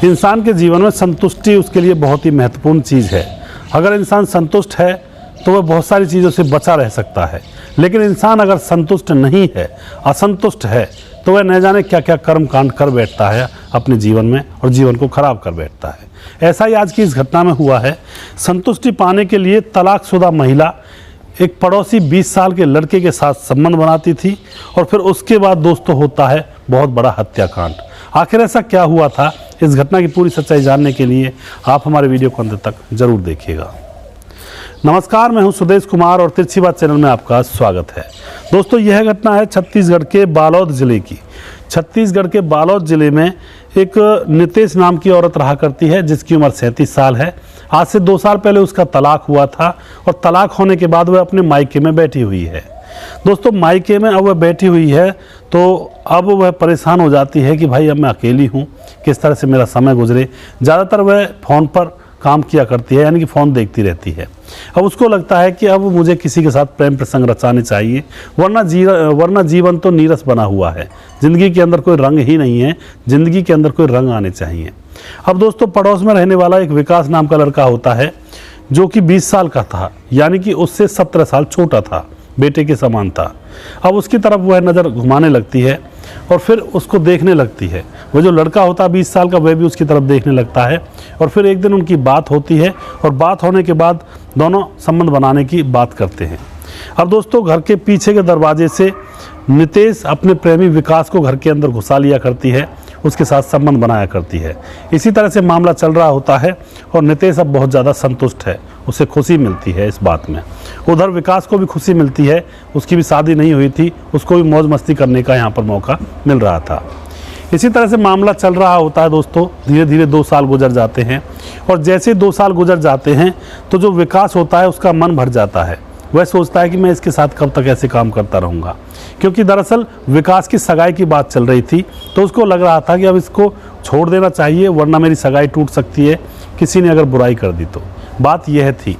इंसान के जीवन में संतुष्टि उसके लिए बहुत ही महत्वपूर्ण चीज़ है। अगर इंसान संतुष्ट है तो वह बहुत सारी चीज़ों से बचा रह सकता है, लेकिन इंसान अगर संतुष्ट नहीं है, असंतुष्ट है, तो वह न जाने क्या क्या कर्म कांड कर बैठता है अपने जीवन में और जीवन को खराब कर बैठता है। ऐसा ही आज की इस घटना में हुआ है। संतुष्टि पाने के लिए तलाकशुदा महिला एक पड़ोसी 20 साल के लड़के के साथ संबंध बनाती थी और फिर उसके बाद दोस्तों होता है बहुत बड़ा हत्याकांड। आखिर ऐसा क्या हुआ था, इस घटना की पूरी सच्चाई जानने के लिए आप हमारे वीडियो को अंत तक जरूर देखिएगा। नमस्कार, मैं हूं सुदेश कुमार और तिरछी बात चैनल में आपका स्वागत है। दोस्तों, यह घटना है छत्तीसगढ़ के बालोद जिले की। छत्तीसगढ़ के बालोद जिले में एक नितेश नाम की औरत रहा करती है जिसकी उम्र 37 साल है। आज से 2 साल पहले उसका तलाक हुआ था और तलाक होने के बाद वह अपने मायके में बैठी हुई है। दोस्तों, मायके में अब वह बैठी हुई है तो अब वह परेशान हो जाती है कि भाई अब मैं अकेली हूँ, किस तरह से मेरा समय गुजरे। ज़्यादातर वह फ़ोन पर काम किया करती है, यानी कि फ़ोन देखती रहती है। अब उसको लगता है कि अब मुझे किसी के साथ प्रेम प्रसंग रचाने चाहिए, वरना जीवन तो नीरस बना हुआ है। ज़िंदगी के अंदर कोई रंग ही नहीं है, ज़िंदगी के अंदर कोई रंग आने चाहिए। अब दोस्तों, पड़ोस में रहने वाला एक विकास नाम का लड़का होता है जो कि 20 साल का था, यानी कि उससे 17 साल छोटा था, बेटे के समान था। अब उसकी तरफ वह नज़र घुमाने लगती है और फिर उसको देखने लगती है। वह जो लड़का होता है 20 साल का, वह भी उसकी तरफ देखने लगता है और फिर एक दिन उनकी बात होती है और बात होने के बाद दोनों संबंध बनाने की बात करते हैं। अब दोस्तों, घर के पीछे के दरवाजे से नितेश अपने प्रेमी विकास को घर के अंदर घुसा लिया करती है, उसके साथ संबंध बनाया करती है। इसी तरह से मामला चल रहा होता है और नितेश अब बहुत ज़्यादा संतुष्ट है, उसे खुशी मिलती है इस बात में। उधर विकास को भी खुशी मिलती है, उसकी भी शादी नहीं हुई थी, उसको भी मौज मस्ती करने का यहाँ पर मौका मिल रहा था। इसी तरह से मामला चल रहा होता है दोस्तों। धीरे धीरे 2 साल गुजर जाते हैं और जैसे 2 साल गुजर जाते हैं तो जो विकास होता है उसका मन भर जाता है। वह सोचता है कि मैं इसके साथ कब तक ऐसे काम करता रहूँगा, क्योंकि दरअसल विकास की सगाई की बात चल रही थी। तो उसको लग रहा था कि अब इसको छोड़ देना चाहिए, वरना मेरी सगाई टूट सकती है, किसी ने अगर बुराई कर दी तो। बात यह थी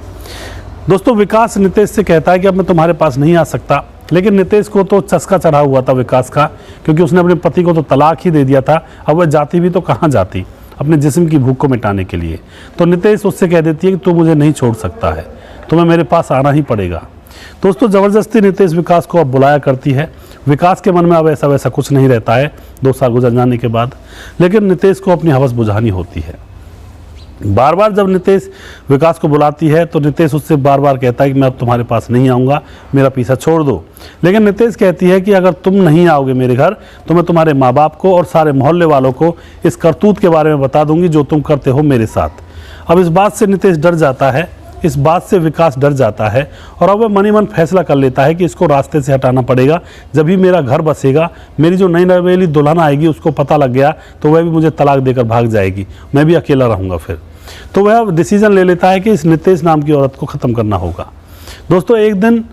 दोस्तों। विकास नितेश से कहता है कि अब मैं तुम्हारे पास नहीं आ सकता, लेकिन नितेश को तो चस्का चढ़ा हुआ था विकास का, क्योंकि उसने अपने पति को तो तलाक ही दे दिया था। अब वह जाती भी तो कहाँ जाती, अपने जिस्म की भूख को मिटाने के लिए। तो नितेश उससे कह देती है कि तू मुझे नहीं छोड़ सकता है, तुम्हें मेरे पास आना ही पड़ेगा। दोस्तों, ज़बरदस्ती नितेश विकास को अब बुलाया करती है। विकास के मन में अब ऐसा वैसा कुछ नहीं रहता है 2 साल गुजर जाने के बाद, लेकिन नितेश को अपनी हवस बुझानी होती है। बार बार जब नितेश विकास को बुलाती है तो नितेश उससे बार बार कहता है कि मैं अब तुम्हारे पास नहीं आऊँगा, मेरा पीछा छोड़ दो। लेकिन नितेश कहती है कि अगर तुम नहीं आओगे मेरे घर तो मैं तुम्हारे माँ बाप को और सारे मोहल्ले वालों को इस करतूत के बारे में बता दूंगी जो तुम करते हो मेरे साथ। अब इस बात से नितेश डर जाता है, इस बात से विकास डर जाता है और अब वह मन ही मन फैसला कर लेता है कि इसको रास्ते से हटाना पड़ेगा। जब भी मेरा घर बसेगा, मेरी जो नई नवेली दुल्हन आएगी उसको पता लग गया तो वह भी मुझे तलाक देकर भाग जाएगी, मैं भी अकेला रहूँगा फिर। तो वह डिसीजन ले लेता है कि इस नितेश नाम की औरत को ख़त्म करना होगा। दोस्तों, एक दिन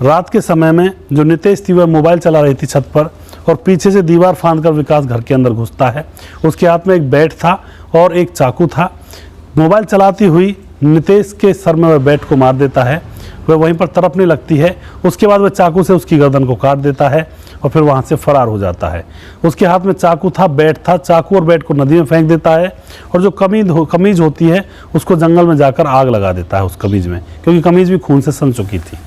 रात के समय में जो नितेश थी वह मोबाइल चला रही थी छत पर और पीछे से दीवार फांद कर विकास घर के अंदर घुसता है। उसके हाथ में एक बैट था और एक चाकू था। मोबाइल चलाती हुई नितेश के सर में वह बैट को मार देता है। वह वहीं पर तड़पने लगती है। उसके बाद वह चाकू से उसकी गर्दन को काट देता है और फिर वहाँ से फरार हो जाता है। उसके हाथ में चाकू था, बैट था, चाकू और बैट को नदी में फेंक देता है और जो कमीज होती है उसको जंगल में जाकर आग लगा देता है उस कमीज में, क्योंकि कमीज भी खून से सन चुकी थी।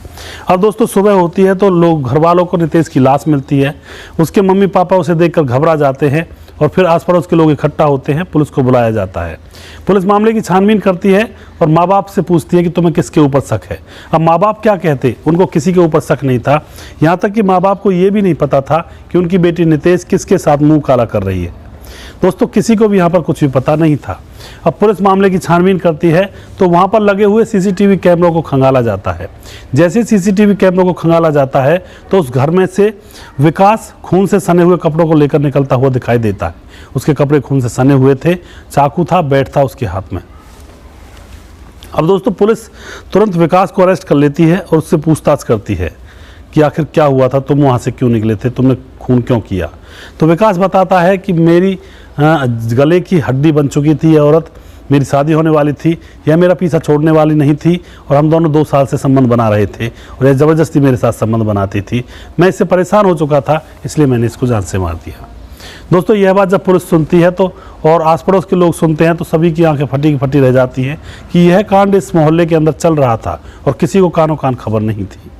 अब दोस्तों, सुबह होती है तो लोग घर वालों को नितेश की लाश मिलती है। उसके मम्मी पापा उसे देखकर घबरा जाते हैं और फिर आस पड़ोस के लोग इकट्ठा होते हैं। पुलिस को बुलाया जाता है। पुलिस मामले की छानबीन करती है और माँ बाप से पूछती है कि तुम्हें किसके ऊपर शक है। अब माँ बाप क्या कहते, उनको किसी के ऊपर शक नहीं था। यहाँ तक कि माँ बाप को ये भी नहीं पता था कि उनकी बेटी नितेश किसके साथ मुंह काला कर रही है। दोस्तों, किसी को भी यहाँ पर कुछ भी पता नहीं था। अब पुलिस मामले की छानबीन करती है तो वहाँ पर लगे हुए सीसीटीवी कैमरों को खंगाला जाता है। जैसे सीसीटीवी कैमरों को खंगाला जाता है तो उस घर में से विकास खून से सने हुए कपड़ों को लेकर निकलता हुआ दिखाई देता है। उसके कपड़े खून से सने हुए थे, चाकू था, बैट था उसके हाथ में। अब दोस्तों, पुलिस तुरंत विकास को अरेस्ट कर लेती है और उससे पूछताछ करती है कि आखिर क्या हुआ था, तुम वहाँ से क्यों निकले थे, तुमने खून क्यों किया। तो विकास बताता है कि मेरी गले की हड्डी बन चुकी थी यह औरत, मेरी शादी होने वाली थी, यह मेरा पीछा छोड़ने वाली नहीं थी और हम दोनों 2 साल से संबंध बना रहे थे और यह ज़बरदस्ती मेरे साथ संबंध बनाती थी। मैं इससे परेशान हो चुका था, इसलिए मैंने इसको जान से मार दिया। दोस्तों यह बात जब पुलिस सुनती है तो और आस पड़ोस के लोग सुनते हैं तो सभी की आंखें फटी की फटी रह जाती हैं कि यह कांड इस मोहल्ले के अंदर चल रहा था और किसी को कानों कान खबर नहीं थी।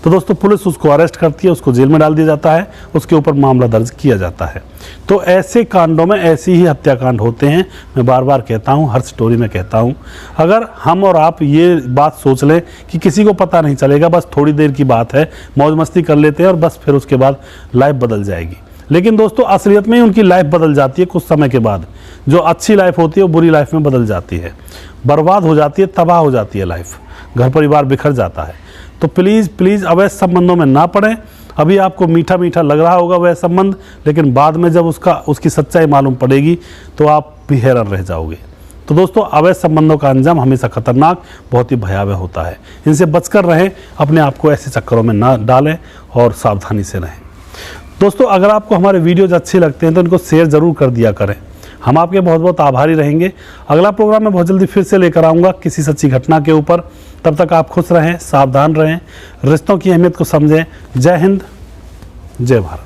तो दोस्तों पुलिस उसको अरेस्ट करती है, उसको जेल में डाल दिया जाता है, उसके ऊपर मामला दर्ज किया जाता है। तो ऐसे कांडों में ऐसे ही हत्याकांड होते हैं। मैं बार बार कहता हूँ, हर स्टोरी में कहता हूँ, अगर हम और आप ये बात सोच लें कि किसी को पता नहीं चलेगा, बस थोड़ी देर की बात है, मौज मस्ती कर लेते हैं और बस फिर उसके बाद लाइफ बदल जाएगी। लेकिन दोस्तों असलियत में ही उनकी लाइफ बदल जाती है। कुछ समय के बाद जो अच्छी लाइफ होती है वो बुरी लाइफ में बदल जाती है, बर्बाद हो जाती है, तबाह हो जाती है लाइफ, घर परिवार बिखर जाता है। तो प्लीज़ प्लीज़ अवैध संबंधों में ना पड़ें। अभी आपको मीठा मीठा लग रहा होगा वह संबंध, लेकिन बाद में जब उसकी सच्चाई मालूम पड़ेगी तो आप भी हैरान रह जाओगे। तो दोस्तों अवैध संबंधों का अंजाम हमेशा खतरनाक, बहुत ही भयावह होता है। इनसे बचकर रहें, अपने आप को ऐसे चक्करों में ना डालें और सावधानी से रहें। दोस्तों अगर आपको हमारे वीडियोज अच्छे लगते हैं तो इनको शेयर ज़रूर कर दिया करें, हम आपके बहुत बहुत आभारी रहेंगे। अगला प्रोग्राम मैं बहुत जल्दी फिर से लेकर आऊँगा किसी सच्ची घटना के ऊपर। तब तक आप खुश रहें, सावधान रहें, रिश्तों की अहमियत को समझें। जय हिंद, जय भारत।